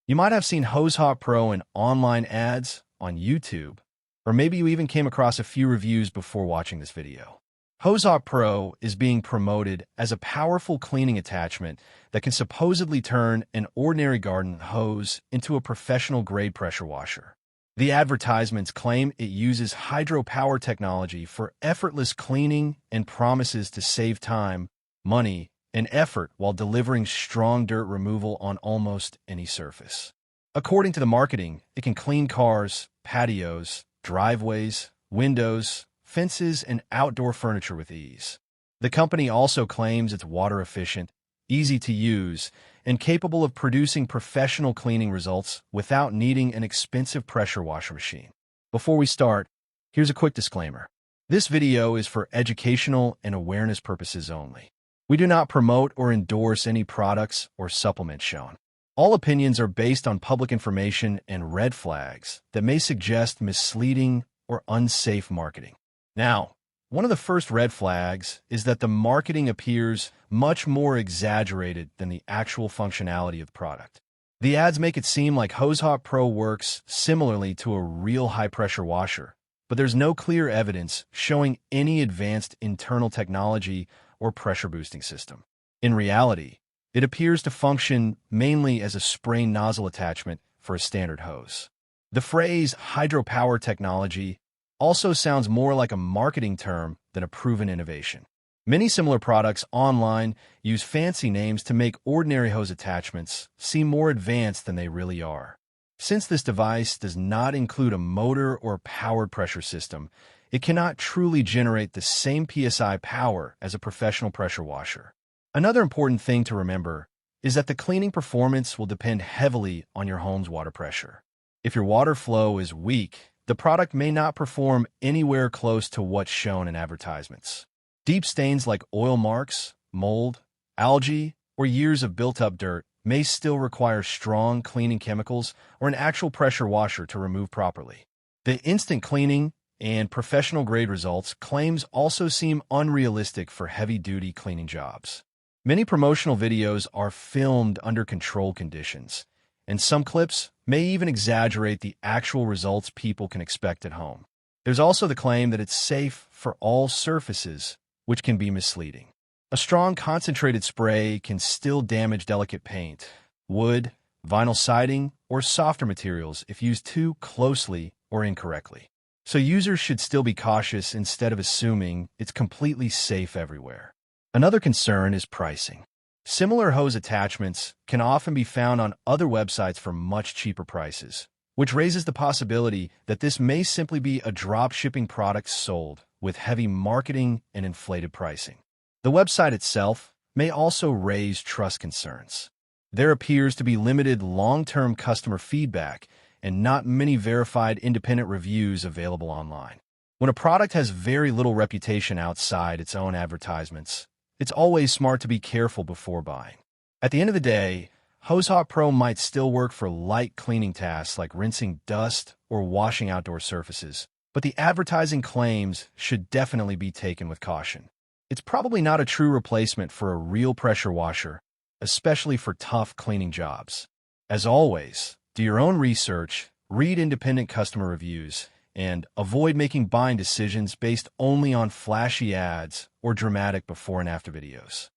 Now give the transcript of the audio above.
You might have seen HoseHawk Pro in online ads on YouTube, or maybe you even came across a few reviews before watching this video. HoseHawk Pro is being promoted as a powerful cleaning attachment that can supposedly turn an ordinary garden hose into a professional-grade pressure washer. The advertisements claim it uses hydropower technology for effortless cleaning and promises to save time, money, and effort while delivering strong dirt removal on almost any surface. According to the marketing, it can clean cars, patios, driveways, windows, fences, and outdoor furniture with ease. The company also claims it's water-efficient, easy to use, and capable of producing professional cleaning results without needing an expensive pressure washer machine. Before we start, here's a quick disclaimer. This video is for educational and awareness purposes only. We do not promote or endorse any products or supplements shown. All opinions are based on public information and red flags that may suggest misleading or unsafe marketing. Now, one of the first red flags is that the marketing appears much more exaggerated than the actual functionality of the product. The ads make it seem like HoseHawk Pro works similarly to a real high-pressure washer, but there's no clear evidence showing any advanced internal technology or pressure boosting system. In reality, it appears to function mainly as a spray nozzle attachment for a standard hose. The phrase hydropower technology also sounds more like a marketing term than a proven innovation. Many similar products online use fancy names to make ordinary hose attachments seem more advanced than they really are. Since this device does not include a motor or powered pressure system, it cannot truly generate the same PSI power as a professional pressure washer. Another important thing to remember is that the cleaning performance will depend heavily on your home's water pressure. If your water flow is weak, the product may not perform anywhere close to what's shown in advertisements. Deep stains like oil marks, mold, algae, or years of built-up dirt may still require strong cleaning chemicals or an actual pressure washer to remove properly. The instant cleaning and professional-grade results claims also seem unrealistic for heavy-duty cleaning jobs. Many promotional videos are filmed under controlled conditions, and some clips may even exaggerate the actual results people can expect at home. There's also the claim that it's safe for all surfaces, which can be misleading. A strong concentrated spray can still damage delicate paint, wood, vinyl siding, or softer materials if used too closely or incorrectly. So users should still be cautious instead of assuming it's completely safe everywhere. Another concern is pricing. Similar hose attachments can often be found on other websites for much cheaper prices, which raises the possibility that this may simply be a drop-shipping product sold with heavy marketing and inflated pricing. The website itself may also raise trust concerns. There appears to be limited long-term customer feedback and not many verified independent reviews available online. When a product has very little reputation outside its own advertisements, it's always smart to be careful before buying. At the end of the day, HoseHawk Pro might still work for light cleaning tasks like rinsing dust or washing outdoor surfaces, but the advertising claims should definitely be taken with caution. It's probably not a true replacement for a real pressure washer, especially for tough cleaning jobs. As always, do your own research, read independent customer reviews, and avoid making buying decisions based only on flashy ads or dramatic before and after videos.